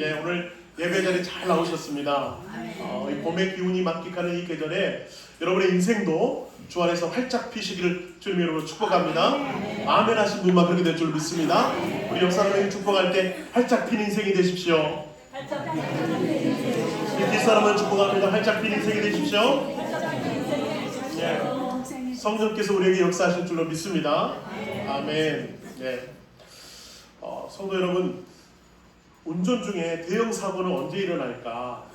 네, 오늘 예배 자리 잘 나오셨습니다. 이 봄의 기운이 만끽하는 이 계절에 여러분의 인생도 주 안에서 활짝 피시기를 주님 이름으로 축복합니다. 아멘 하신 분만 그렇게 될 줄 믿습니다. 우리 옆사람에게 축복할 때 활짝 핀 인생이 되십시오. 이 뒷사람은 축복합니다. 활짝 핀 인생이 되십시오. 네. 성령께서 우리에게 역사하실 줄로 믿습니다. 아멘. 네. 성도 여러분, 운전 중에 대형 사고는 언제 일어날까?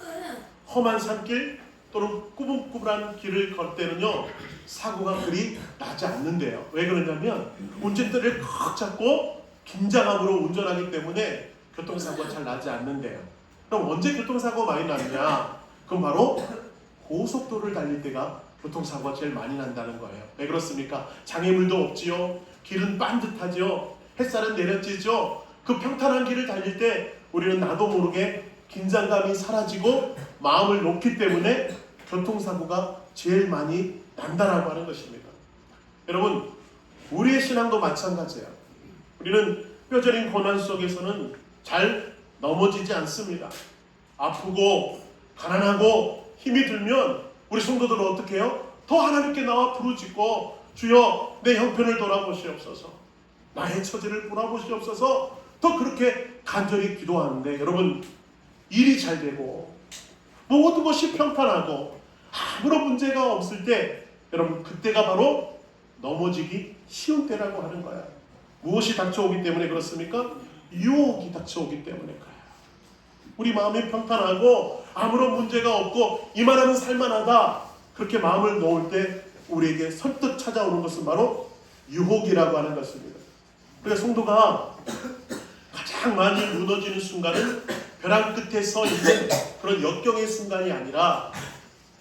험한 산길 또는 꾸불꾸불한 길을 걸 때는요, 사고가 그리 나지 않는데요. 왜 그러냐면 운전대를 꽉 잡고 긴장함으로 운전하기 때문에 교통사고가 잘 나지 않는데요. 그럼 언제 교통사고가 많이 나느냐? 그건 바로 고속도로를 달릴 때가 교통사고가 제일 많이 난다는 거예요. 왜 그렇습니까? 장애물도 없지요. 길은 반듯하지요. 햇살은 내려지죠. 그 평탄한 길을 달릴 때 우리는 나도 모르게 긴장감이 사라지고 마음을 놓기 때문에 교통사고가 제일 많이 난다라고 하는 것입니다. 여러분, 우리의 신앙도 마찬가지예요. 우리는 뼈저린 고난 속에서는 잘 넘어지지 않습니다. 아프고 가난하고 힘이 들면 우리 성도들은 어떻게 해요? 더 하나님께 나와 부르짖고, 주여 내 형편을 돌아보시옵소서, 나의 처지를 돌아보시옵소서, 더 그렇게 간절히 기도하는데, 여러분, 일이 잘 되고 모든 것이 평탄하고 아무런 문제가 없을 때, 여러분, 그때가 바로 넘어지기 쉬운 때라고 하는 거야. 무엇이 닥쳐오기 때문에 그렇습니까? 유혹이 닥쳐오기 때문에 그래요. 우리 마음이 평탄하고 아무런 문제가 없고 이만하면 살만하다, 그렇게 마음을 놓을 때 우리에게 선뜻 찾아오는 것은 바로 유혹이라고 하는 것입니다. 그러니까 성도가 가장 많이 무너지는 순간은 벼랑 끝에 서 있는 그런 역경의 순간이 아니라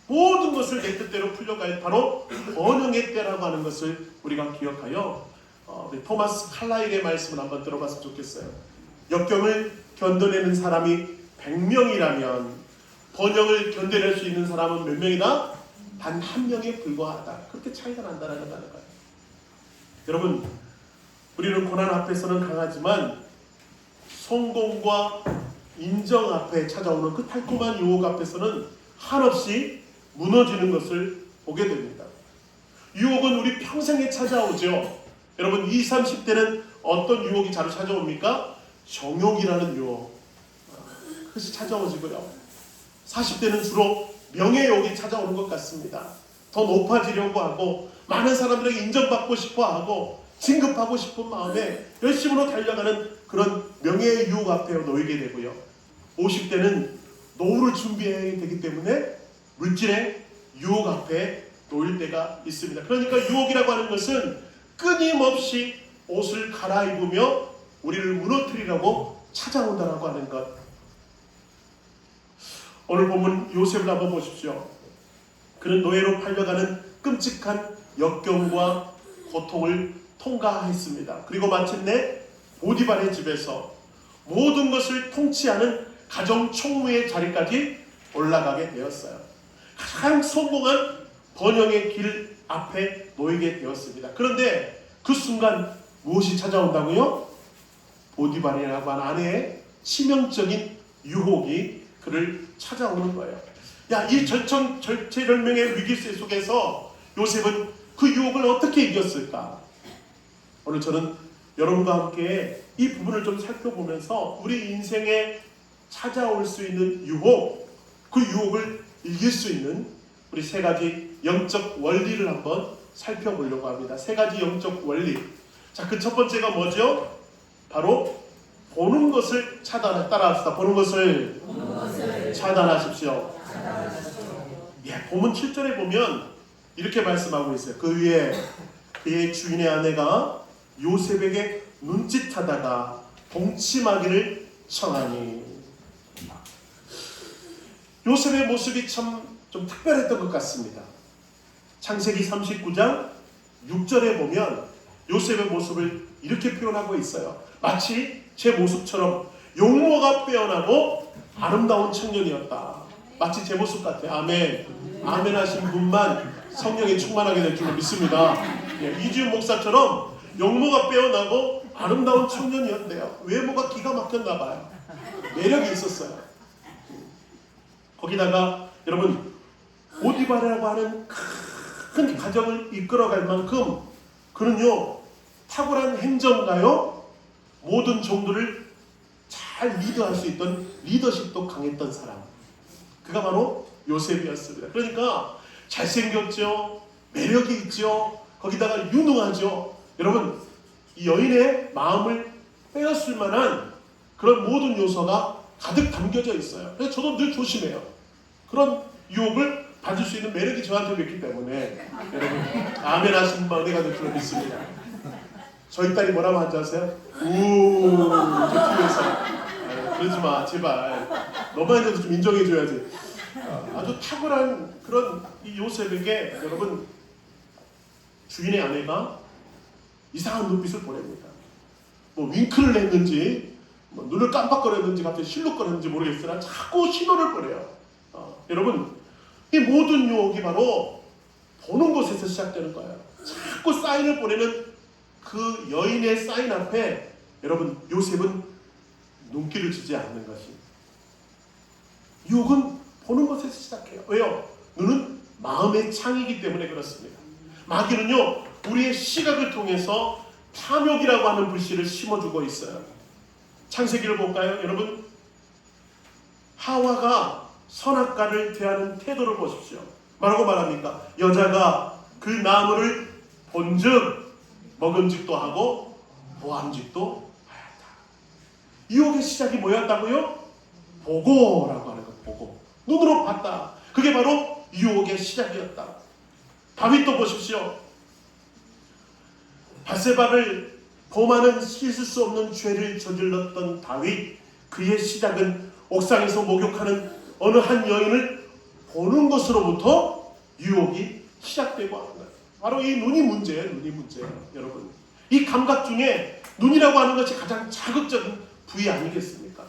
모든 것을 내 뜻대로 풀려갈 바로 번영의 때라고 하는 것을 우리가 기억하여 우리 토마스 칼라일의 말씀을 한번 들어봤으면 좋겠어요. 역경을 견뎌내는 사람이 100명이라면 번영을 견뎌낼 수 있는 사람은 몇 명이다? 단 1명에 불과하다. 그렇게 차이가 난다는 거예요. 여러분, 우리는 고난 앞에서는 강하지만 성공과 인정 앞에 찾아오는 그 달콤한 유혹 앞에서는 한없이 무너지는 것을 보게 됩니다. 유혹은 우리 평생에 찾아오죠. 여러분, 20, 30대는 어떤 유혹이 자주 찾아옵니까? 정욕이라는 유혹, 그것이 찾아오지고요. 40대는 주로 명예욕이 찾아오는 것 같습니다. 더 높아지려고 하고 많은 사람들에게 인정받고 싶어 하고 진급하고 싶은 마음에 열심으로 달려가는 그런 명예의 유혹 앞에 놓이게 되고요. 50대는 노후를 준비해야 되기 때문에 물질의 유혹 앞에 놓일 때가 있습니다. 그러니까 유혹이라고 하는 것은 끊임없이 옷을 갈아입으며 우리를 무너뜨리려고 찾아온다라고 하는 것. 오늘 본문 요셉을 한번 보십시오. 그는 노예로 팔려가는 끔찍한 역경과 고통을 통과했습니다. 그리고 마침내 보디발의 집에서 모든 것을 통치하는 가정 총무의 자리까지 올라가게 되었어요. 가장 성공한 번영의 길 앞에 놓이게 되었습니다. 그런데 그 순간 무엇이 찾아온다고요? 보디발이라고 하는 아내의 치명적인 유혹이 그를 찾아오는 거예요. 이 절체절명의 위기 속에서 요셉은 그 유혹을 어떻게 이겼을까? 오늘 저는 여러분과 함께 이 부분을 좀 살펴보면서 우리 인생에 찾아올 수 있는 유혹, 그 유혹을 이길 수 있는 우리 세 가지 영적 원리를 한번 살펴보려고 합니다. 세 가지 영적 원리. 자, 그 첫 번째가 뭐죠? 바로 보는 것을 따라합시다. 보는 것을 차단하십시오. 본문 7절에 보면 이렇게 말씀하고 있어요. 그 위에 그의 주인의 아내가 요셉에게 눈짓하다가 동침하기를 청하니. 요셉의 모습이 참 좀 특별했던 것 같습니다. 창세기 39장 6절에 보면 요셉의 모습을 이렇게 표현하고 있어요. 마치 제 모습처럼 용모가 빼어나고 아름다운 청년이었다. 마치 제 모습 같아요. 아멘. 아멘 하신 분만 성령에 충만하게 될 줄 믿습니다. 이지훈 목사처럼 용모가 빼어나고 아름다운 청년이었대요. 외모가 기가 막혔나 봐요. 매력이 있었어요. 거기다가 여러분 보디발이라고 하는 큰 가정을 이끌어갈 만큼 그는요 탁월한 행정가요, 모든 종들을 잘 리드할 수 있던 리더십도 강했던 사람, 그가 바로 요셉이었습니다. 그러니까 잘생겼죠, 매력이 있죠, 거기다가 유능하죠. 여러분 이 여인의 마음을 빼앗을 만한 그런 모든 요소가 가득 담겨져 있어요. 그래서 저도 늘 조심해요. 그런 유혹을 받을 수 있는 매력이 저한테 있기 때문에 여러분 아멘 하시는 마음에 가득 들어 믿습니다. 저희 딸이 뭐라고 하는지 아세요? 우우 저 뒤에서 그러지 마 제발, 너만 해도 좀 인정해줘야지. 아주 탁월한 그런 이 요셉에게 여러분 주인의 아내가 이상한 눈빛을 보냅니다. 뭐 윙크를 했는지 뭐 눈을 깜빡거렸는지 갑자기 실룩거렸는지 모르겠으나 자꾸 신호를 보내요. 여러분 이 모든 유혹이 바로 보는 곳에서 시작되는 거예요. 자꾸 사인을 보내는 그 여인의 사인 앞에 여러분 요셉은 눈길을 주지 않는 것이, 유혹은 보는 것에서 시작해요. 왜요? 눈은 마음의 창이기 때문에 그렇습니다. 마귀는요 우리의 시각을 통해서 탐욕이라고 하는 불씨를 심어주고 있어요. 창세기를 볼까요? 여러분 하와가 선악과를 대하는 태도를 보십시오. 뭐라고 말합니까? 여자가 그 나무를 본즉 먹음직도 하고 보암직도 하였다. 유혹의 시작이 뭐였다고요? 보고라고 하는 것. 보고, 눈으로 봤다. 그게 바로 유혹의 시작이었다. 다윗도 보십시오. 바세바를 범하는 씻을 수 없는 죄를 저질렀던 다윗, 그의 시작은 옥상에서 목욕하는 어느 한 여인을 보는 것으로부터 유혹이 시작되고 하는 거예요. 바로 이 눈이 문제예요. 눈이 문제예요. 여러분 이 감각 중에 눈이라고 하는 것이 가장 자극적인 부위 아니겠습니까?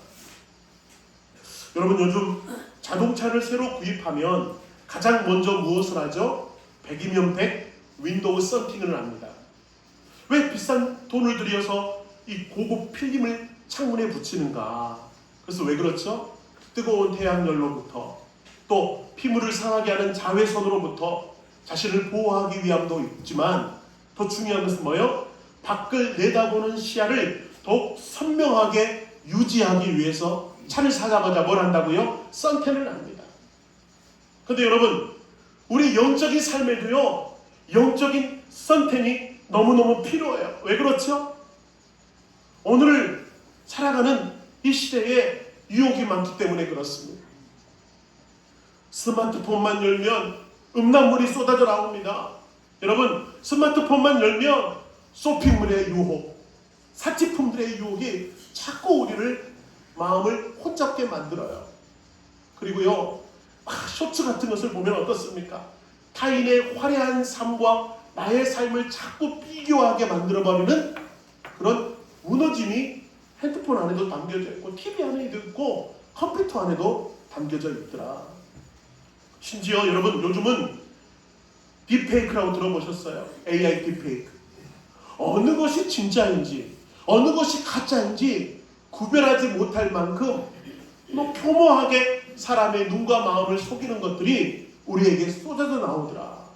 여러분 요즘 자동차를 새로 구입하면 가장 먼저 무엇을 하죠? 100이면 100 윈도우 썬팅을 합니다. 왜 비싼 돈을 들여서 이 고급 필름을 창문에 붙이는가? 그래서 왜 그렇죠? 뜨거운 태양열로부터 또 피부를 상하게 하는 자외선으로부터 자신을 보호하기 위함도 있지만 더 중요한 것은 뭐예요? 밖을 내다보는 시야를 더욱 선명하게 유지하기 위해서 차를 사자마자 뭘 한다고요? 선텐을 합니다. 그런데 여러분 우리 영적인 삶에도요 영적인 선텐이 너무너무 필요해요. 왜 그렇죠? 오늘 살아가는 이 시대에 유혹이 많기 때문에 그렇습니다. 스마트폰만 열면 음란물이 쏟아져 나옵니다. 여러분 스마트폰만 열면 쇼핑물의 유혹, 사치품들의 유혹이 자꾸 우리를 마음을 혼잡게 만들어요. 그리고요 쇼츠 같은 것을 보면 어떻습니까? 타인의 화려한 삶과 나의 삶을 자꾸 비교하게 만들어버리는 그런 무너짐이 핸드폰 안에도 담겨져 있고 TV 안에도 있고 컴퓨터 안에도 담겨져 있더라. 심지어 여러분 요즘은 딥페이크라고 들어보셨어요? AI 딥페이크. 어느 것이 진짜인지 어느 것이 가짜인지 구별하지 못할 만큼 교모하게 사람의 눈과 마음을 속이는 것들이 우리에게 쏟아져 나오더라.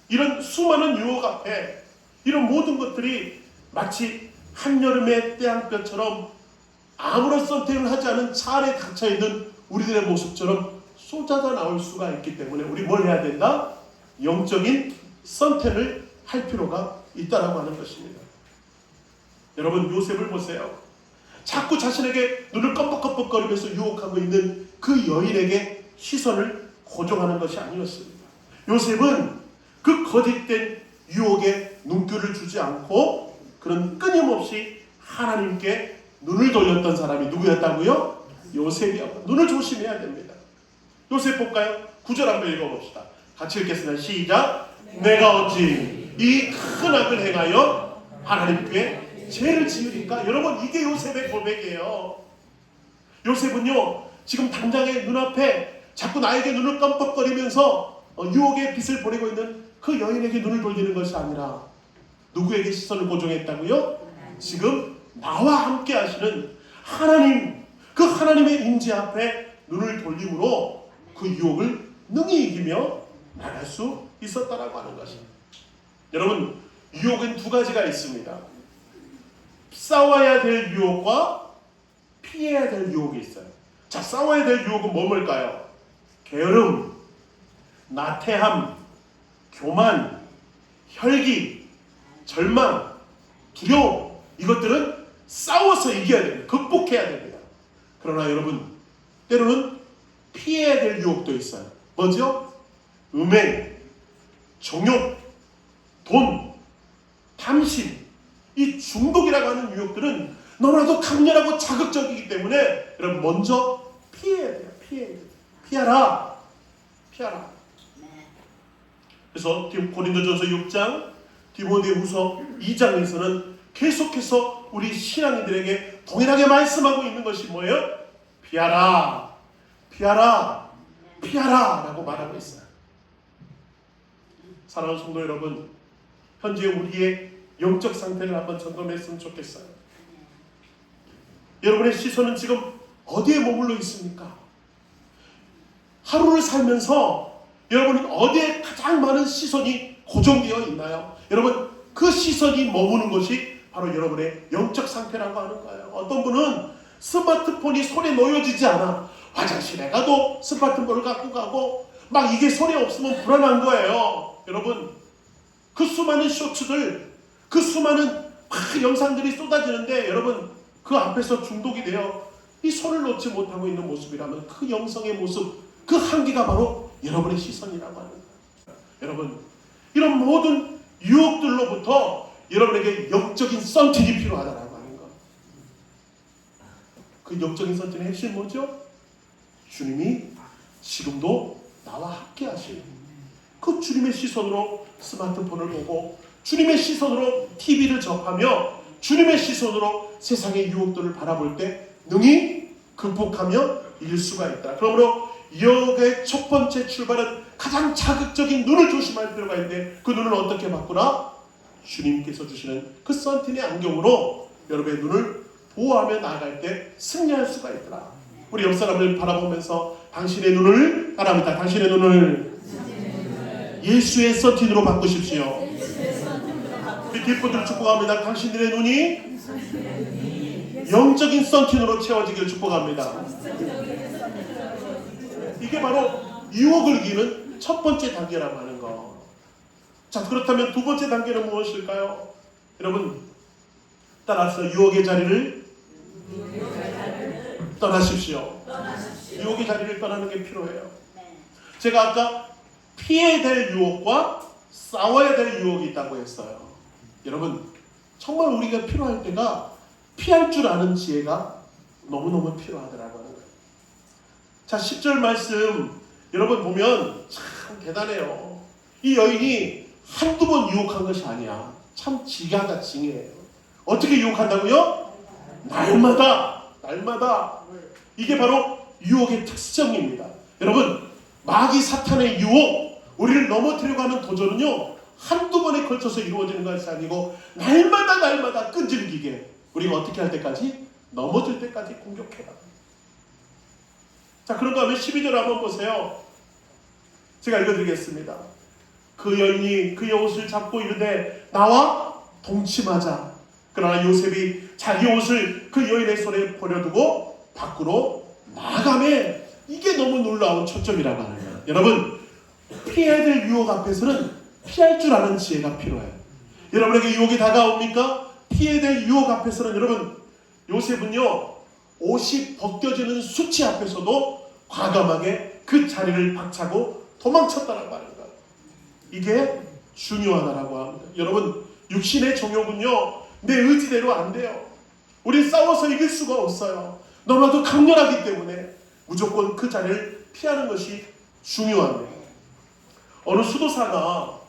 이런 수많은 유혹 앞에 이런 모든 것들이 마치 한여름의 태양볕처럼 아무런 선택을 하지 않은 차 안에 갇혀있는 우리들의 모습처럼 쏟아져 나올 수가 있기 때문에 우리 뭘 해야 된다? 영적인 선택을 할 필요가 있다라고 하는 것입니다. 여러분 요셉을 보세요. 자꾸 자신에게 눈을 껌뻑껌뻑거리면서 유혹하고 있는 그 여인에게 시선을 고정하는 것이 아니었습니다. 요셉은 그 거짓된 유혹에 눈길을 주지 않고 그런 끊임없이 하나님께 눈을 돌렸던 사람이 누구였다고요? 요셉이었고 눈을 조심해야 됩니다. 요셉 볼까요? 9절 한번 읽어봅시다. 같이 읽겠습니다. 시작. 내가 어찌 이 큰 악을 행하여 하나님께 죄를 지으리까? 여러분 이게 요셉의 고백이에요. 요셉은요 지금 당장의 눈앞에 자꾸 나에게 눈을 깜빡거리면서 유혹의 빛을 보내고 있는 그 여인에게 눈을 돌리는 것이 아니라 누구에게 시선을 고정했다고요? 지금 나와 함께 하시는 하나님, 그 하나님의 임재 앞에 눈을 돌림으로 그 유혹을 능히 이기며 나갈 수 있었다라고 하는 것입니다. 여러분, 유혹은 두 가지가 있습니다. 싸워야 될 유혹과 피해야 될 유혹이 있어요. 자, 싸워야 될 유혹은 뭘까요? 게으름, 나태함, 교만, 혈기, 절망, 두려움, 이것들은 싸워서 이겨야 됩니다. 극복해야 됩니다. 그러나 여러분, 때로는 피해야 될 유혹도 있어요. 뭐죠? 음행, 정욕, 돈, 탐심, 이 중독이라고 하는 유혹들은 너무나도 강렬하고 자극적이기 때문에 여러분 먼저 피해야 돼요. 피하라. 그래서 고린도전서 6장, 디모데후서 2장에서는 계속해서 우리 신앙인들에게 동일하게 말씀하고 있는 것이 뭐예요? 피하라 라고 말하고 있어요. 사랑하는 성도 여러분, 현재 우리의 영적 상태를 한번 점검했으면 좋겠어요. 여러분의 시선은 지금 어디에 머물러 있습니까? 하루를 살면서 여러분은 어디에 가장 많은 시선이 고정되어 있나요? 여러분, 그 시선이 머무는 것이 바로 여러분의 영적 상태라고 하는 거예요. 어떤 분은 스마트폰이 손에 놓여지지 않아 화장실에 가도 스마트폰을 갖고 가고 막 이게 손에 없으면 불안한 거예요. 여러분, 그 수많은 쇼츠들, 그 수많은 영상들이 쏟아지는데 여러분, 그 앞에서 중독이 되어 이 손을 놓지 못하고 있는 모습이라면 그 영성의 모습, 그 한계가 바로 여러분의 시선이라고 하는 거예요. 여러분, 이런 모든 유혹들로부터 여러분에게 영적인 선택이 필요하다라고 하는 것. 그 영적인 선택의 핵심이 뭐죠? 주님이 지금도 나와 함께 하시는 그 주님의 시선으로 스마트폰을 보고 주님의 시선으로 TV를 접하며 주님의 시선으로 세상의 유혹들을 바라볼 때 능히 극복하며 이길 수가 있다. 그러므로 유혹의 첫 번째 출발은 가장 자극적인 눈을 조심할 필요가 있는데 그 눈을 어떻게 바꾸나? 주님께서 주시는 그 선틴의 안경으로 여러분의 눈을 보호하며 나아갈 때 승리할 수가 있더라. 우리 옆 사람을 바라보면서 당신의 눈을 바랍니다. 당신의 눈을 예수의 선틴으로 바꾸십시오. 우리 뒷분들 축복합니다. 당신들의 눈이 영적인 선틴으로 채워지길 축복합니다. 이게 바로 유혹을 이기는 첫 번째 단계라고 하는 거. 자, 그렇다면 두 번째 단계는 무엇일까요? 여러분, 따라서 유혹의 자리를 떠나십시오. 유혹의 자리를 떠나는 게 필요해요. 제가 아까 피해야 될 유혹과 싸워야 될 유혹이 있다고 했어요. 여러분, 정말 우리가 필요할 때가 피할 줄 아는 지혜가 너무너무 필요하더라고 하는 거예요. 자, 10절 말씀 여러분 보면 참 대단해요. 이 여인이 한두 번 유혹한 것이 아니야. 참 지가가 징해요. 어떻게 유혹한다고요? 날마다. 이게 바로 유혹의 특성입니다. 여러분, 마귀 사탄의 유혹, 우리를 넘어뜨리려고 하는 도전은요, 한두 번에 걸쳐서 이루어지는 것이 아니고 날마다 끈질기게 우리가 어떻게 할 때까지? 넘어질 때까지 공격해요. 자, 그런가 하면 12절 한번 보세요. 제가 읽어드리겠습니다. 그 여인이 그의 옷을 잡고 이르되 나와 동침하자. 그러나 요셉이 자기 옷을 그 여인의 손에 버려두고 밖으로 나가매. 이게 너무 놀라운 초점이라고 하는 거예요. 여러분, 피해야 될 유혹 앞에서는 피할 줄 아는 지혜가 필요해요. 여러분에게 유혹이 다가옵니까? 피해야 될 유혹 앞에서는 여러분, 요셉은요, 옷이 벗겨지는 수치 앞에서도 과감하게 그 자리를 박차고 도망쳤다라고 하는 거예요. 이게 중요하다라고 합니다. 여러분, 육신의 정욕은요, 내 의지대로 안 돼요. 우리 싸워서 이길 수가 없어요. 너무나도 강렬하기 때문에 무조건 그 자리를 피하는 것이 중요합니다. 어느 수도사가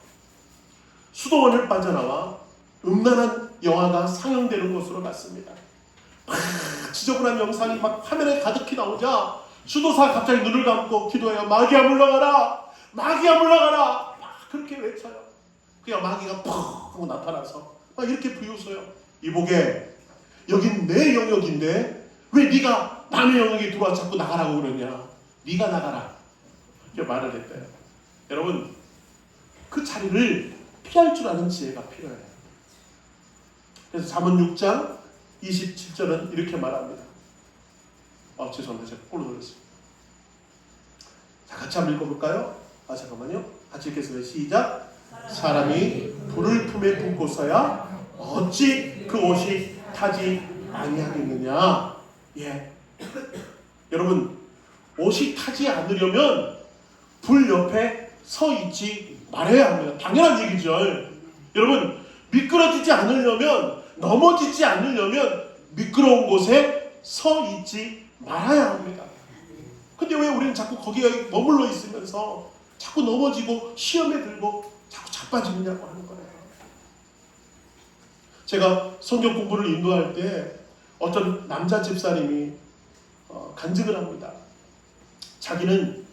수도원을 빠져나와 음란한 영화가 상영되는 곳으로 갔습니다. 지저분한 영상이 막 화면에 가득히 나오자 수도사가 갑자기 눈을 감고 기도해요. 마귀야 물러가라! 마귀야 물러가라! 막 그렇게 외쳐요. 그냥 마귀가 퍽 하고 나타나서 막 이렇게 비웃어요. 이보게, 여긴 내 영역인데 왜 네가 남의 영역에 들어와 자꾸 나가라고 그러냐? 네가 나가라. 이렇게 말을 했대요. 여러분, 그 자리를 피할 줄 아는 지혜가 필요해요. 그래서 잠언 6장 27절은 이렇게 말합니다. 죄송합니다. 제가 꼴로 돌렸습니다. 자, 같이 한번 읽어볼까요? 잠깐만요. 같이 읽겠습니다. 시작. 사람이 불을 품에 품고서야 어찌 그 옷이 타지 아니하겠느냐. 예. 여러분, 옷이 타지 않으려면 불 옆에 서 있지 말아야 합니다. 당연한 얘기죠. 여러분, 미끄러지지 않으려면, 넘어지지 않으려면 미끄러운 곳에 서 있지 말아야 합니다. 근데 왜 우리는 자꾸 거기에 머물러 있으면서 자꾸 넘어지고 시험에 들고 자꾸 자빠지느냐고 하는 거예요. 제가 성경 공부를 인도할 때 어떤 남자 집사님이 간증을 합니다. 자기는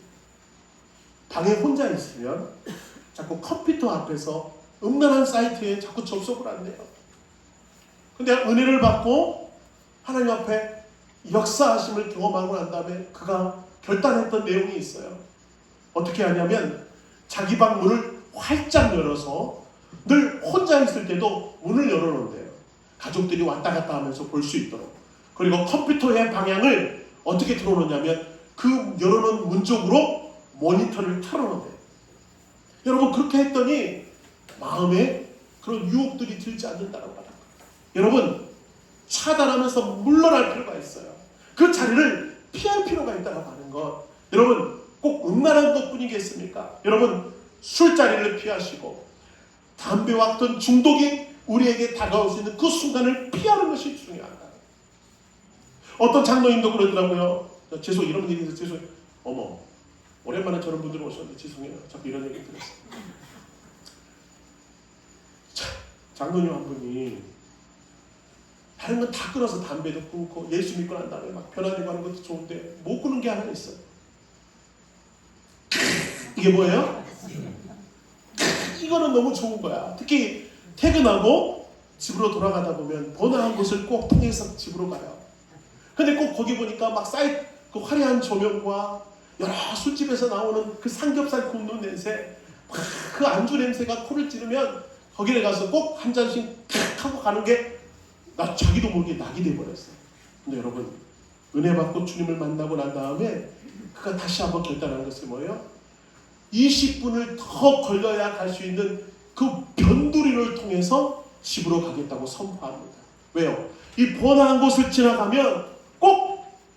방에 혼자 있으면 자꾸 컴퓨터 앞에서 음란한 사이트에 자꾸 접속을 한대요. 근데 은혜를 받고 하나님 앞에 역사하심을 경험하고 난 다음에 그가 결단했던 내용이 있어요. 어떻게 하냐면 자기 방 문을 활짝 열어서 늘 혼자 있을 때도 문을 열어놓는데요. 가족들이 왔다 갔다 하면서 볼 수 있도록. 그리고 컴퓨터의 방향을 어떻게 틀어놓냐면 그 열어놓은 문 쪽으로 모니터를 틀어놓는데요. 여러분, 그렇게 했더니 마음에 그런 유혹들이 들지 않는다고 말합니다. 여러분, 차단하면서 물러날 필요가 있어요. 그 자리를 피할 필요가 있다고 하는 것. 여러분, 꼭 음란한 것뿐이겠습니까? 여러분, 술자리를 피하시고 담배와 어떤 중독이 우리에게 다가올 수 있는 그 순간을 피하는 것이 중요하다. 어떤 장로님도 그러더라고요. 이런 얘기해서 죄송해요. 어머, 오랜만에 저런 분들 오셨는데 죄송해요. 자꾸 이런 얘기 들었어요. 장로님 한 분이 다른 건 다 끊어서 담배도 끊고 예수 믿고 난 다음에 막 변화되고 하는 것도 좋은데 못 끊는 게 하나 있어요. 이게 뭐예요? 이거는 너무 좋은 거야. 특히 퇴근하고 집으로 돌아가다 보면 번화한 곳을 꼭 통해서 집으로 가요. 근데 꼭 거기 보니까 막 그 화려한 조명과 여러 술집에서 나오는 그 삼겹살 굽는 냄새, 그 안주 냄새가 코를 찌르면 거기에 가서 꼭 한 잔씩 탁 하고 가는 게 자기도 모르게 낙이 돼버렸어요. 근데 여러분, 은혜 받고 주님을 만나고 난 다음에 그가 다시 한번 결단한 것이 뭐예요? 20분을 더 걸려야 갈 수 있는 그 변두리를 통해서 집으로 가겠다고 선포합니다. 왜요? 이 번화한 곳을 지나가면 꼭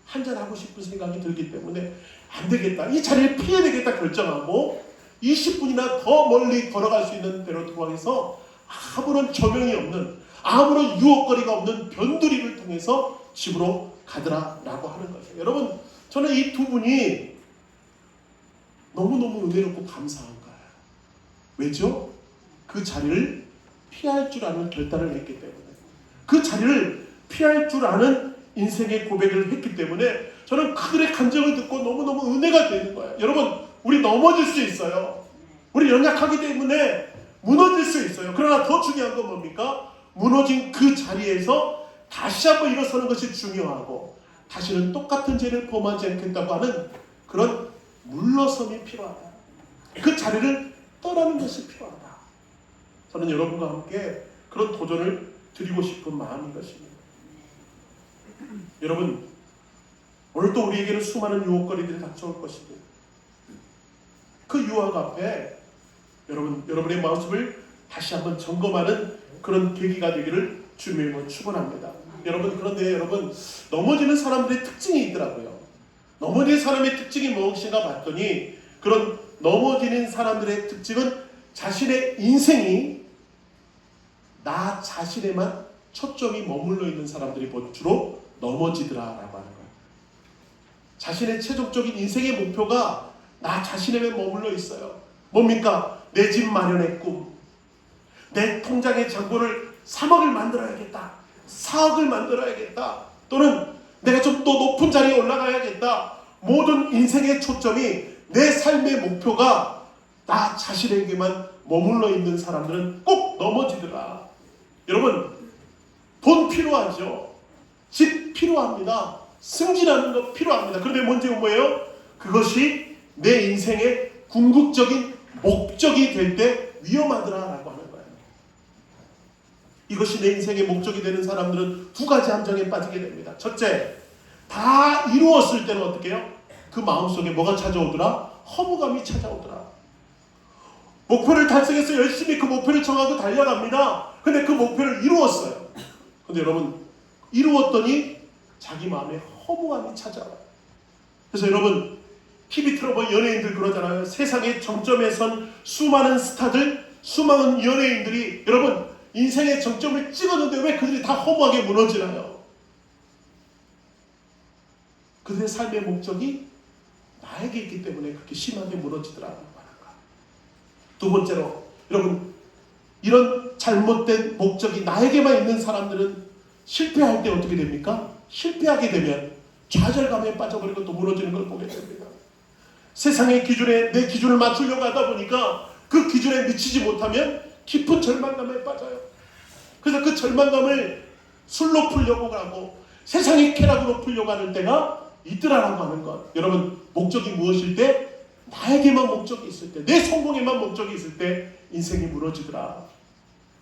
한잔하고 싶은 생각이 들기 때문에 안 되겠다. 이 자리를 피해야 되겠다 결정하고 20분이나 더 멀리 걸어갈 수 있는 데로 도망해서 아무런 조명이 없는, 아무런 유혹거리가 없는 변두리를 통해서 집으로 가더라라고 하는 거죠. 여러분, 저는 이 두 분이 너무너무 은혜롭고 감사한 거예요. 왜죠? 그 자리를 피할 줄 아는 결단을 했기 때문에, 그 자리를 피할 줄 아는 인생의 고백을 했기 때문에 저는 그들의 간증을 듣고 너무너무 은혜가 되는 거예요. 여러분, 우리 넘어질 수 있어요. 우리 연약하기 때문에 무너질 수 있어요. 그러나 더 중요한 건 뭡니까? 무너진 그 자리에서 다시 한번 일어서는 것이 중요하고, 다시는 똑같은 죄를 범하지 않겠다고 하는 그런 물러섬이 필요하다. 그 자리를 떠나는 것이 필요하다. 저는 여러분과 함께 그런 도전을 드리고 싶은 마음인 것입니다. 여러분, 오늘도 우리에게는 수많은 유혹거리들이 닥쳐올 것입니다. 그 유혹 앞에 여러분의 모습을 다시 한번 점검하는 그런 계기가 되기를 주님의 이름으로 축원합니다. 그런데 여러분, 넘어지는 사람들의 특징이 있더라고요. 넘어지는 사람의 특징이 무엇인가 봤더니, 그런 넘어지는 사람들의 특징은 자신의 인생이 나 자신에만 초점이 머물러 있는 사람들이 주로 넘어지더라라고 하는 거예요. 자신의 최종적인 인생의 목표가 나 자신에만 머물러 있어요. 뭡니까? 내 집 마련의 꿈, 내 통장의 잔고를 3억을 만들어야겠다, 4억을 만들어야겠다, 또는 내가 좀 더 높은 자리에 올라가야겠다. 모든 인생의 초점이, 내 삶의 목표가 나 자신에게만 머물러 있는 사람들은 꼭 넘어지더라. 여러분, 돈 필요하죠. 집 필요합니다. 승진하는 거 필요합니다. 그런데 문제는 뭐예요? 그것이 내 인생의 궁극적인 목적이 될 때 위험하더라라고 하는 거예요. 이것이 내 인생의 목적이 되는 사람들은 두 가지 함정에 빠지게 됩니다. 첫째, 다 이루었을 때는 어떻게 해요? 그 마음속에 뭐가 찾아오더라? 허무감이 찾아오더라. 목표를 달성해서 열심히 그 목표를 정하고 달려갑니다. 근데 그 목표를 이루었어요. 근데 여러분, 이루었더니 자기 마음에 허무감이 찾아와요. 그래서 여러분, TV 틀어본 연예인들 그러잖아요. 세상의 정점에 선 수많은 스타들, 수많은 연예인들이 여러분 인생의 정점을 찍었는데 왜 그들이 다 허무하게 무너지나요? 그들의 삶의 목적이 나에게 있기 때문에 그렇게 심하게 무너지더라는 거예요. 두 번째로, 여러분, 이런 잘못된 목적이 나에게만 있는 사람들은 실패할 때 어떻게 됩니까? 실패하게 되면 좌절감에 빠져버리고 또 무너지는 걸 보게 됩니다. 세상의 기준에 내 기준을 맞추려고 하다 보니까 그 기준에 미치지 못하면 깊은 절망감에 빠져요. 그래서 그 절망감을 술로 풀려고 하고 세상의 쾌락으로 풀려고 하는 때가 있더라라고 하는 것. 여러분, 목적이 무엇일 때? 나에게만 목적이 있을 때, 내 성공에만 목적이 있을 때 인생이 무너지더라.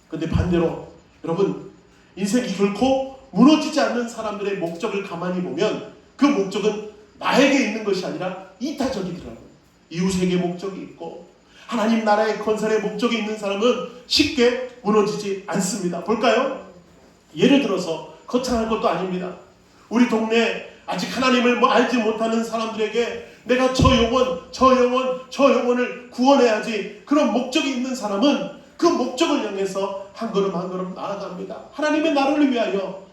근데 반대로 여러분, 인생이 결코 무너지지 않는 사람들의 목적을 가만히 보면 그 목적은 나에게 있는 것이 아니라 이타적이더라고요. 이웃에게 목적이 있고 하나님 나라의 건설에 목적이 있는 사람은 쉽게 무너지지 않습니다. 볼까요? 예를 들어서 거창할 것도 아닙니다. 우리 동네 아직 하나님을 알지 못하는 사람들에게 내가 저 영혼을 구원해야지, 그런 목적이 있는 사람은 그 목적을 향해서 한 걸음 한 걸음 나아갑니다. 하나님의 나라를 위하여,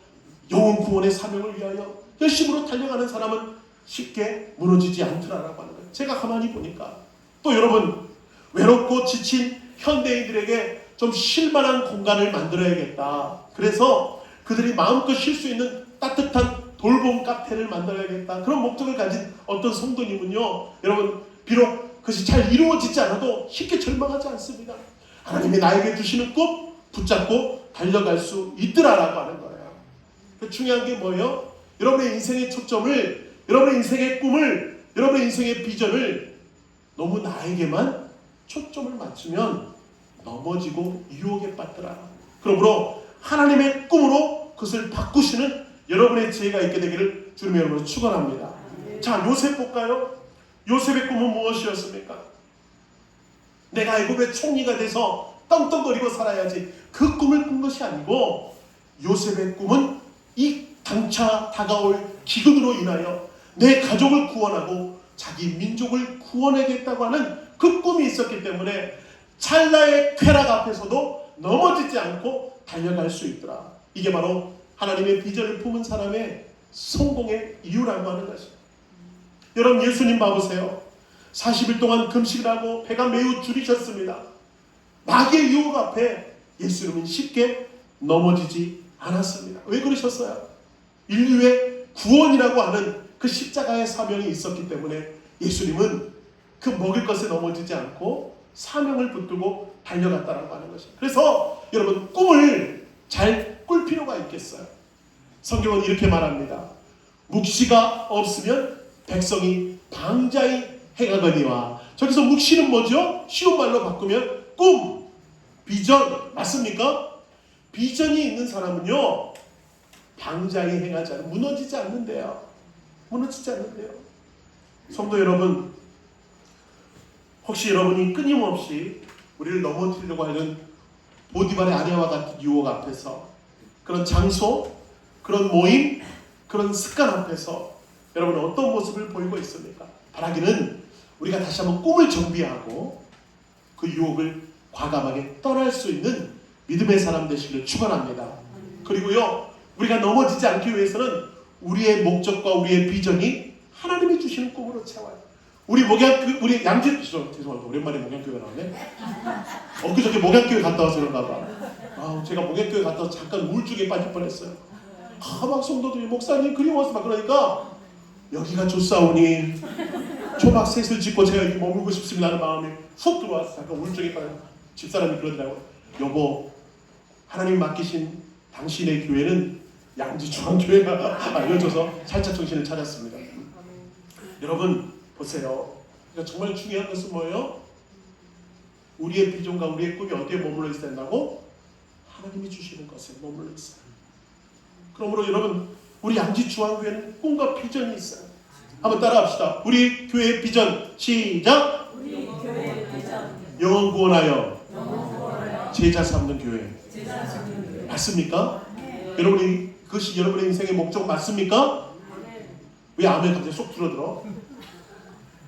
영혼 구원의 사명을 위하여 열심으로 달려가는 사람은 쉽게 무너지지 않더라라고 하는 거예요. 제가 가만히 보니까. 또 여러분, 외롭고 지친 현대인들에게 좀 쉴만한 공간을 만들어야겠다. 그래서 그들이 마음껏 쉴 수 있는 따뜻한 돌봄 카페를 만들어야겠다. 그런 목적을 가진 어떤 성도님은요, 여러분, 비록 그것이 잘 이루어지지 않아도 쉽게 절망하지 않습니다. 하나님이 나에게 주시는 꿈 붙잡고 달려갈 수 있더라라고 하는 거예요. 중요한 게 뭐예요? 여러분의 인생의 초점을, 여러분의 인생의 꿈을, 여러분의 인생의 비전을 너무 나에게만 초점을 맞추면 넘어지고 유혹에 빠뜨라. 그러므로 하나님의 꿈으로 그것을 바꾸시는 여러분의 지혜가 있게 되기를 주님의 이름으로 축원합니다. 자, 요셉 볼까요? 요셉의 꿈은 무엇이었습니까? 내가 애굽의 총리가 돼서 떵떵거리고 살아야지, 그 꿈을 꾼 것이 아니고 요셉의 꿈은 이 장차 다가올 기근으로 인하여 내 가족을 구원하고 자기 민족을 구원하겠다고 하는 그 꿈이 있었기 때문에 찰나의 쾌락 앞에서도 넘어지지 않고 달려갈 수 있더라. 이게 바로 하나님의 비전을 품은 사람의 성공의 이유라고 하는 것입니다. 여러분, 예수님 봐보세요. 40일 동안 금식을 하고 배가 매우 줄이셨습니다. 마귀의 유혹 앞에 예수님은 쉽게 넘어지지 않았습니다. 왜 그러셨어요? 인류의 구원이라고 하는 그 십자가의 사명이 있었기 때문에 예수님은 그 먹을 것에 넘어지지 않고 사명을 붙들고 달려갔다라고 하는 것입니다. 그래서 여러분, 꿈을 잘 꿀 필요가 있겠어요. 성경은 이렇게 말합니다. 묵시가 없으면 백성이 방자히 행하거니와. 저기서 묵시는 뭐죠? 쉬운 말로 바꾸면 꿈, 비전, 맞습니까? 비전이 있는 사람은요, 방자히 행하지 않아요. 무너지지 않는데요. 무너지지 않는데요. 성도 여러분, 혹시 여러분이 끊임없이 우리를 넘어뜨리려고 하는 보디발의 아내와 같은 유혹 앞에서, 그런 장소, 그런 모임, 그런 습관 앞에서 여러분은 어떤 모습을 보이고 있습니까? 바라기는 우리가 다시 한번 꿈을 정비하고 그 유혹을 과감하게 떠날 수 있는 믿음의 사람 되시길 축원합니다. 그리고요, 우리가 넘어지지 않기 위해서는 우리의 목적과 우리의 비전이 하나님이 주시는 꿈으로 채워요. 우리 양재, 죄송합니다. 오랜만에 목양교회가 나오네. 엊그저께 목양교회 갔다 와서 그런가 봐. 제가 목양교회 갔다 와서 잠깐 우울증에 빠질 뻔했어요. 막 성도들이 목사님 그리워서 막 그러니까, 여기가 좋사오니 초막 셋을 짓고 제가 여기 머물고 싶습니다 하는 마음이 훅 들어와서 잠깐 우울증에 빠져. 집사람이 그러더라고요. 여보, 하나님 맡기신 당신의 교회는 양지중앙교회가 알려줘서 살짝 정신을 차렸습니다. 여러분 보세요. 그러니까 정말 중요한 것은 뭐예요? 우리의 비전과 우리의 꿈이 어디에 머물러 있어야 된다고? 하나님이 주시는 것에 머물러 있어요. 그러므로 여러분, 우리 양지중앙교회는 꿈과 비전이 있어요. 한번 따라합시다. 우리 교회의 비전, 시작! 우리 교회의 비전, 영혼 구원하여 제자 제자 삼는 교회. 삼는 맞습니까? 교회. 여러분이 그것이 여러분의 인생의 목적 맞습니까? 왜 아멘 갑자기 쏙 줄어들어?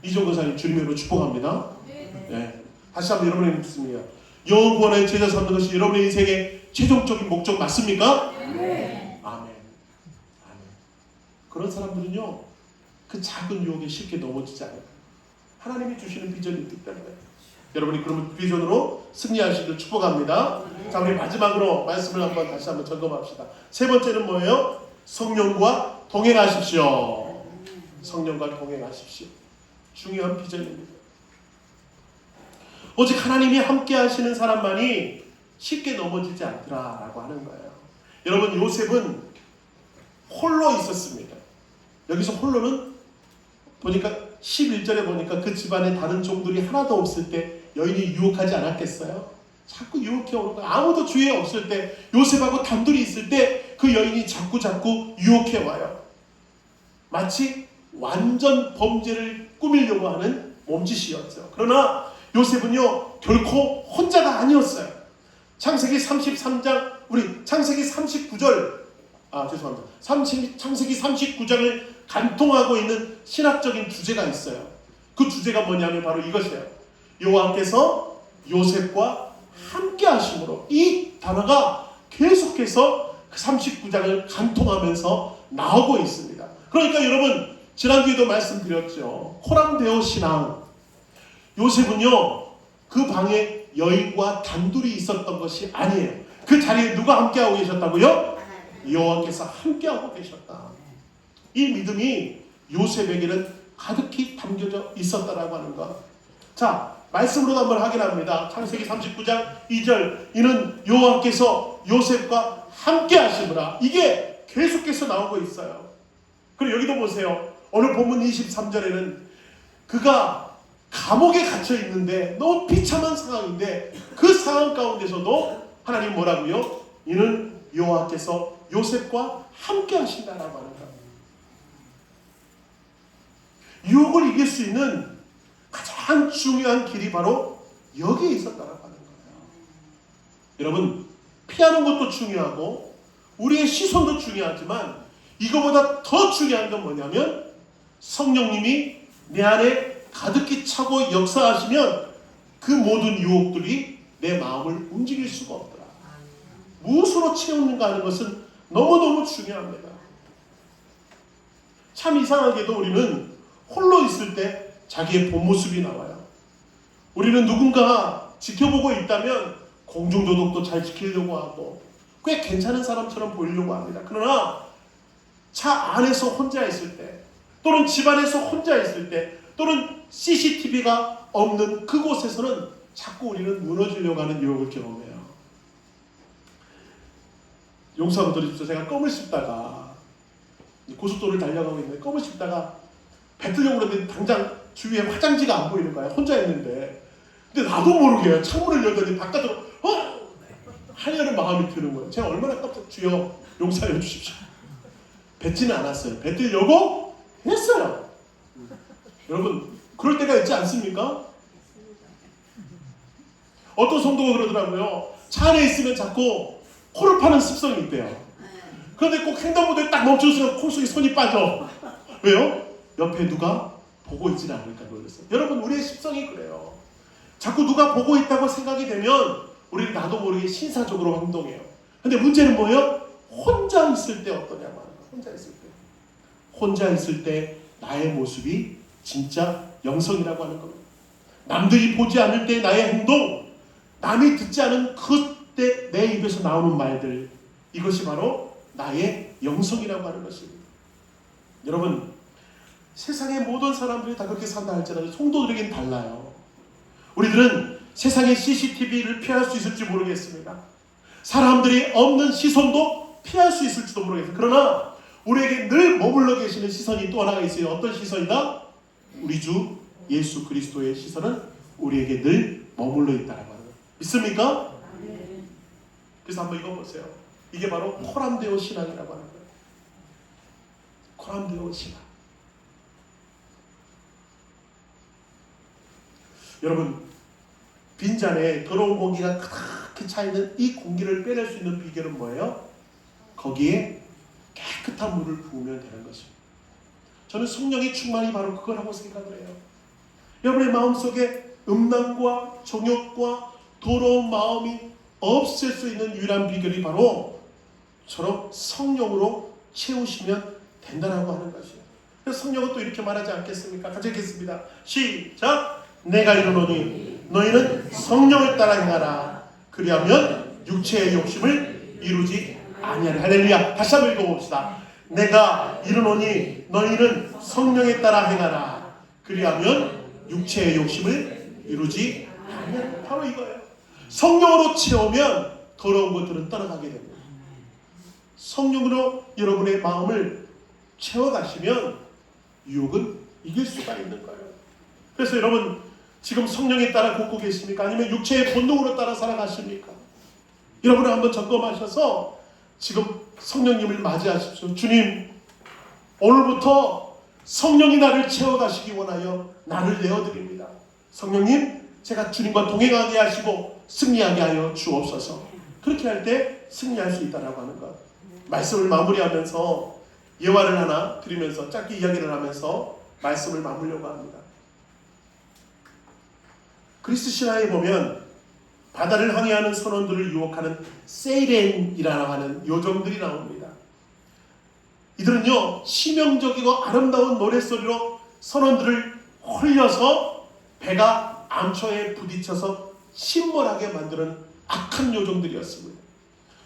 이종근 사님 주님으로 축복합니다. 네. 다시 한번 여러분의 묻습니다. 영혼 구원하여 제자 삼는 것이 여러분의 인생의 최종적인 목적 맞습니까? 네. 아멘. 아멘. 그런 사람들은요, 그 작은 유혹에 쉽게 넘어지지 않아요. 하나님이 주시는 비전이 있기 때문에. 여러분이 그러면 비전으로 승리하시길 축복합니다. 자, 우리 마지막으로 말씀을 다시 한번 점검합시다. 세 번째는 뭐예요? 성령과 동행하십시오. 성령과 동행하십시오. 중요한 비전입니다. 오직 하나님이 함께 하시는 사람만이 쉽게 넘어지지 않더라라고 하는 거예요. 여러분, 요셉은 홀로 있었습니다. 여기서 홀로는 보니까 11절에 보니까 그 집안에 다른 종들이 하나도 없을 때 여인이 유혹하지 않았겠어요? 자꾸 유혹해 오는 거예요. 아무도 주위에 없을 때, 요셉하고 단둘이 있을 때 그 여인이 자꾸 유혹해 와요. 마치 완전 범죄를 꾸미려고 하는 몸짓이었죠. 그러나 요셉은요, 결코 혼자가 아니었어요. 창세기 33장, 우리 창세기 39절, 죄송합니다. 창세기 39장을 간통하고 있는 신학적인 주제가 있어요. 그 주제가 뭐냐면 바로 이것이에요. 여호와께서 요셉과 함께 하심으로, 이 단어가 계속해서 그 39장을 간통하면서 나오고 있습니다. 그러니까 여러분, 지난주에도 말씀드렸죠. 호랑대어 신앙. 요셉은요, 그 방에 여인과 단둘이 있었던 것이 아니에요. 그 자리에 누가 함께하고 계셨다고요? 여호와께서 함께하고 계셨다. 이 믿음이 요셉에게는 가득히 담겨져 있었다라고 하는 것. 자, 말씀으로 한번 확인합니다. 창세기 39장 2절, 이는 여호와께서 요셉과 함께 하시므라. 이게 계속해서 나오고 있어요. 그리고 여기도 보세요. 오늘 본문 23절에는 그가 감옥에 gat혀 있는데 너무 비참한 상황인데 그 상황 가운데서도 하나님 뭐라고요? 이는 여호와께서 요셉과 함께 하신다라고 하는 거예요. 유혹을 이길 수 있는 가장 중요한 길이 바로 여기에 있었다라고 하는 거예요. 여러분, 피하는 것도 중요하고 우리의 시선도 중요하지만 이거보다 더 중요한 건 뭐냐면 성령님이 내 안에 가득히 차고 역사하시면 그 모든 유혹들이 내 마음을 움직일 수가 없더라. 무엇으로 채우는가 하는 것은 너무너무 중요합니다. 참 이상하게도 우리는 홀로 있을 때 자기의 본 모습이 나와요. 우리는 누군가 지켜보고 있다면 공중도덕도 잘 지키려고 하고 꽤 괜찮은 사람처럼 보이려고 합니다. 그러나 차 안에서 혼자 있을 때, 또는 집안에서 혼자 있을 때, 또는 CCTV가 없는 그곳에서는 자꾸 우리는 무너지려고 하는 유혹을 경험해요. 용서하고 들으십시오. 제가 껌을 씹다가 고속도로를 달려가고 있는데 껌을 씹다가 뱉으려고 그러는데 당장 주위에 화장지가 안 보이는 거야. 혼자 있는데. 근데 나도 모르게 창문을 열더니 바깥으로 하려는 마음이 드는 거예요. 제가 얼마나 깜짝, 주여 용서해 주십시오. 뱉지는 않았어요. 뱉으려고 했어요. 여러분, 그럴 때가 있지 않습니까? 어떤 성도가 그러더라고요. 차 안에 있으면 자꾸 코를 파는 습성이 있대요. 그런데 꼭 횡단보도에 딱 멈춰서 코 속에 손이 빠져. 왜요? 옆에 누가 보고 있지는 않을까 놀랐어요. 여러분, 우리의 습성이 그래요. 자꾸 누가 보고 있다고 생각이 되면 우리는 나도 모르게 신사적으로 행동해요. 근데 문제는 뭐예요? 혼자 있을 때 어떠냐고 하는 거예요. 혼자 있을 때. 혼자 있을 때 나의 모습이 진짜 영성이라고 하는 겁니다. 남들이 보지 않을 때 나의 행동, 남이 듣지 않은 그때 내 입에서 나오는 말들, 이것이 바로 나의 영성이라고 하는 것입니다. 여러분, 세상의 모든 사람들이 다 그렇게 산다 할지라도 성도들에겐 달라요. 우리들은 세상의 CCTV를 피할 수 있을지 모르겠습니다. 사람들이 없는 시선도 피할 수 있을지도 모르겠어요. 그러나 우리에게 늘 머물러 계시는 시선이 또 하나가 있어요. 어떤 시선이다? 우리 주 예수 그리스도의 시선은 우리에게 늘 머물러 있다라고 하는 거예요. 믿습니까? 그래서 한번 읽어보세요. 이게 바로 코람데오 신앙이라고 하는 거예요. 코람데오 신앙. 여러분, 빈잔에 더러운 공기가 그렇게 차있는 이 공기를 빼낼 수 있는 비결은 뭐예요? 거기에 깨끗한 물을 부으면 되는 것입니다. 저는 성령의 충만이 바로 그거라고 생각을 해요. 여러분의 마음속에 음란과 정욕과 더러운 마음이 없앨 수 있는 유일한 비결이 바로 저런 성령으로 채우시면 된다라고 하는 것이에요. 그래서 성령은 또 이렇게 말하지 않겠습니까? 같이 읽겠습니다. 시작! 내가 이르노니 너희는 성령을 따라 행하라. 그리하면 육체의 욕심을 이루지 아니하리라. 할렐루야. 다시 한번 읽어봅시다. 내가 이르노니 너희는 성령에 따라 행하라. 그리하면 육체의 욕심을 이루지 아니하리라. 바로 이거예요. 성령으로 채우면 더러운 것들은 떠나가게 됩니다. 성령으로 여러분의 마음을 채워가시면 유혹은 이길 수가 있는 거예요. 그래서 여러분 지금 성령에 따라 걷고 계십니까? 아니면 육체의 본능으로 따라 살아가십니까? 여러분은 한번 점검하셔서 지금 성령님을 맞이하십시오. 주님, 오늘부터 성령이 나를 채워가시기 원하여 나를 내어드립니다. 성령님, 제가 주님과 동행하게 하시고 승리하게 하여 주옵소서. 그렇게 할 때 승리할 수 있다라고 하는 것. 말씀을 마무리하면서 예화를 하나 드리면서 짧게 이야기를 하면서 말씀을 마무리하려고 합니다. 그리스 신화에 보면 바다를 항해하는 선원들을 유혹하는 세이렌이라고 하는 요정들이 나옵니다. 이들은요 치명적이고 아름다운 노랫소리로 선원들을 홀려서 배가 암초에 부딪혀서 침몰하게 만드는 악한 요정들이었습니다.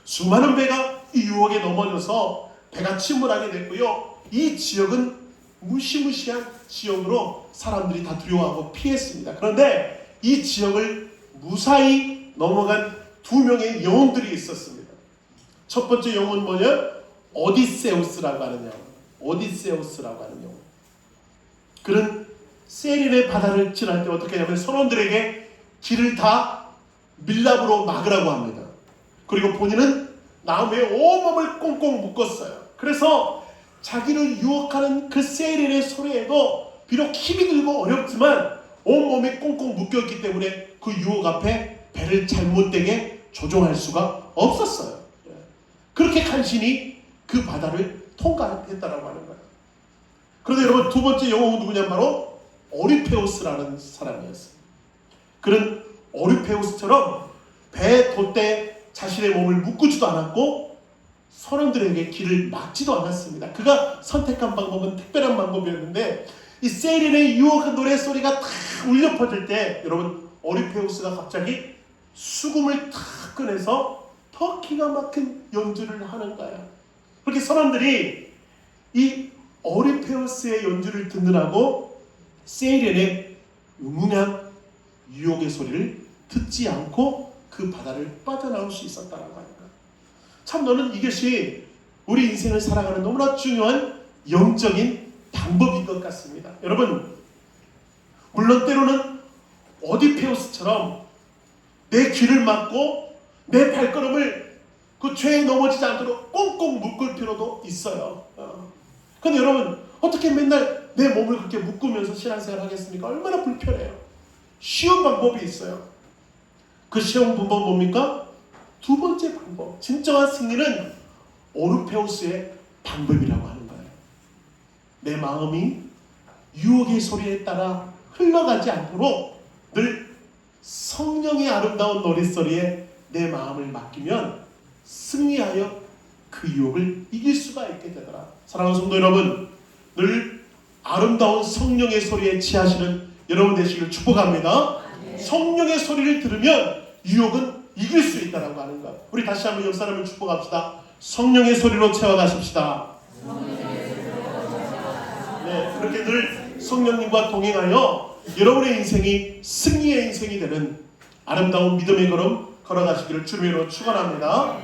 수많은 배가 이 유혹에 넘어져서 배가 침몰하게 됐고요. 이 지역은 무시무시한 지역으로 사람들이 다 두려워하고 피했습니다. 그런데 이 지역을 무사히 넘어간 두 명의 영웅들이 있었습니다. 첫 번째 영웅은 뭐냐? 오디세우스라고 하는 영웅. 오디세우스라고 하는 영웅. 그는 세린의 바다를 지날 때 어떻게 하냐면 선원들에게 길을 다 밀랍으로 막으라고 합니다. 그리고 본인은 나무에 온몸을 꽁꽁 묶었어요. 그래서 자기를 유혹하는 그 세린의 소리에도 비록 힘이 들고 어렵지만 온몸이 꽁꽁 묶였기 때문에 그 유혹 앞에 배를 잘못되게 조종할 수가 없었어요. 그렇게 간신히 그 바다를 통과했다라고 하는 거예요. 그런데 여러분 두 번째 영웅은 누구냐면 바로 오리페우스라는 사람이었어요. 그는 오리페우스처럼 배 돛대에 자신의 몸을 묶지도 않았고 선원들에게 길을 막지도 않았습니다. 그가 선택한 방법은 특별한 방법이었는데 이 세린의 유혹한 노래소리가 탁 울려 퍼질 때 여러분 오리페우스가 갑자기 수금을 탁 꺼내서 더 기가 막힌 연주를 하는 거예요. 그렇게 선원들이 이 오리페우스의 연주를 듣느라고 세린의 음흉한 유혹의 소리를 듣지 않고 그 바다를 빠져나올 수 있었다라고 하니까 참 너는 이것이 우리 인생을 살아가는 너무나 중요한 영적인 방법인 것 같습니다. 여러분 물론 때로는 오디페우스처럼 내 귀를 막고 내 발걸음을 그 죄에 넘어지지 않도록 꽁꽁 묶을 필요도 있어요. 그런데 여러분 어떻게 맨날 내 몸을 그렇게 묶으면서 신앙생활 하겠습니까? 얼마나 불편해요. 쉬운 방법이 있어요. 그 쉬운 방법은 뭡니까? 두 번째 방법. 진정한 승리는 오르페우스의 방법이라고 하는 거예요. 내 마음이 유혹의 소리에 따라 흘러가지 않도록 늘 성령의 아름다운 노랫소리에 내 마음을 맡기면 승리하여 그 유혹을 이길 수가 있게 되더라. 사랑하는 성도 여러분, 늘 아름다운 성령의 소리에 취하시는 여러분 되시기를 축복합니다. 성령의 소리를 들으면 유혹은 이길 수 있다라고 하는 것. 우리 다시 한번 옆 사람을 축복합시다. 성령의 소리로 채워가십시다. 네, 그렇게 늘 성령님과 동행하여 여러분의 인생이 승리의 인생이 되는 아름다운 믿음의 걸음 걸어가시기를 주님으로 축원합니다.